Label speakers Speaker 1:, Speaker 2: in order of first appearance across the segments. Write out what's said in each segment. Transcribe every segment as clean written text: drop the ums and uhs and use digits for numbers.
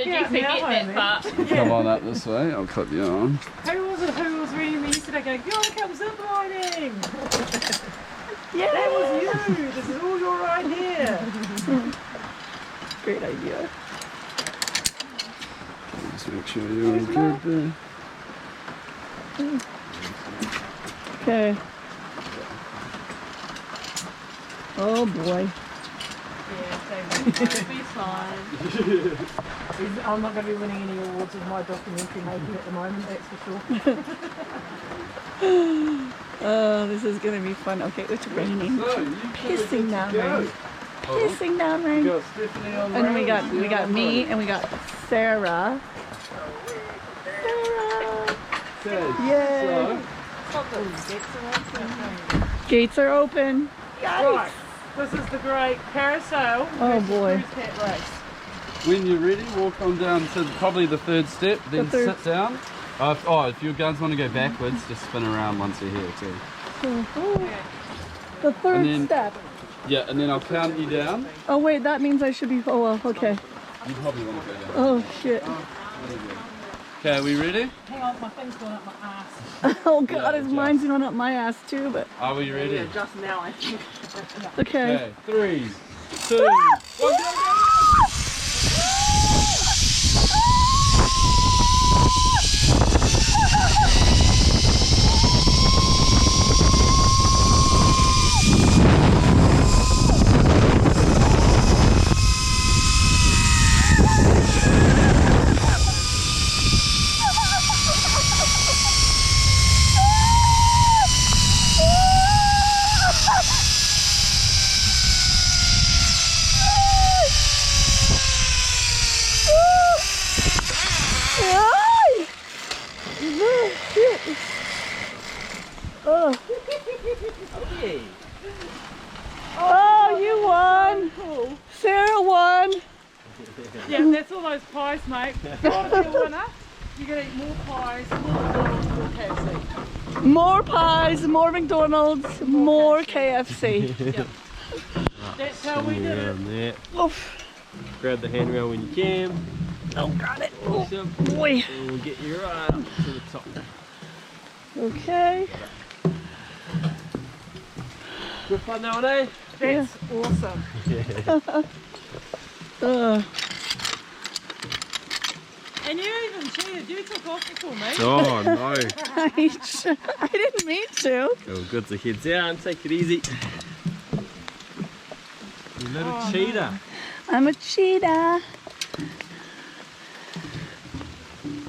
Speaker 1: did you forget that part?
Speaker 2: Come on up this way, I'll clip you on.
Speaker 3: Who was it who was reading me yesterday going, you want to come zip lining?
Speaker 4: Yeah.
Speaker 3: That was you. This is all your idea.
Speaker 4: Great idea.
Speaker 2: Just make sure you're all good there.
Speaker 4: Okay. Oh boy.
Speaker 3: Yeah, it'll be fine. I'm not going to be winning any awards with my documentary making at the moment, that's for sure.
Speaker 4: Oh, this is gonna be fun. Okay, it's raining. Pissing down rain. Pissing down rain.
Speaker 2: We got Stephanie on
Speaker 4: And we
Speaker 2: rails,
Speaker 4: got me and we got Sarah. Sarah! Yay! Gates are open.
Speaker 3: Right, this is the great carousel.
Speaker 4: Oh boy.
Speaker 3: Cat race.
Speaker 2: When you're ready, walk on down to probably the third step, then sit down. If your guns want to go backwards, just spin around once you're here too.
Speaker 4: The third step.
Speaker 2: Yeah, and then I'll count you down.
Speaker 4: Oh wait, that means I should be. Oh well, okay.
Speaker 2: You probably want to go down.
Speaker 4: Oh shit.
Speaker 2: Okay, are we ready?
Speaker 3: Hang on, my thing's going up my ass.
Speaker 4: Oh god, mine's going up my ass too, but.
Speaker 2: Are we ready?
Speaker 3: Yeah, just now I think.
Speaker 4: Okay.
Speaker 2: 3, 2, 1, go!
Speaker 4: Oh, you won! Sarah won!
Speaker 3: Yeah, that's all those pies, mate. If you want to be a winner, you're going to eat more pies, more McDonald's, more KFC.
Speaker 4: More pies, more McDonald's, more KFC.
Speaker 3: Yep. That's how we did it.
Speaker 4: Oof.
Speaker 5: Grab the handrail when you can.
Speaker 4: Oh, got it. Oh,
Speaker 5: Awesome.
Speaker 4: boy.
Speaker 5: And we'll get you right up to the top.
Speaker 4: Okay.
Speaker 5: Good fun now, eh?
Speaker 3: That's awesome. And you even cheated. You took off before me.
Speaker 5: Oh no.
Speaker 4: I didn't mean to.
Speaker 5: Oh, good to head down. Take it easy. You little cheater.
Speaker 4: No. I'm a cheetah.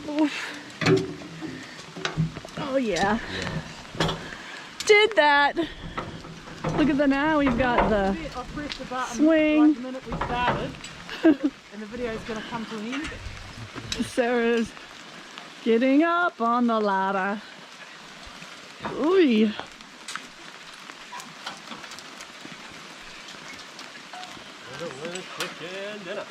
Speaker 4: Oof. Oh yeah. Did that. Look at the now. We've got the
Speaker 3: I pressed the button
Speaker 4: swing.
Speaker 3: like the minute we started, and the video is going to come to an end.
Speaker 4: Sarah's getting up on the ladder. Ooh.
Speaker 5: Chicken dinner.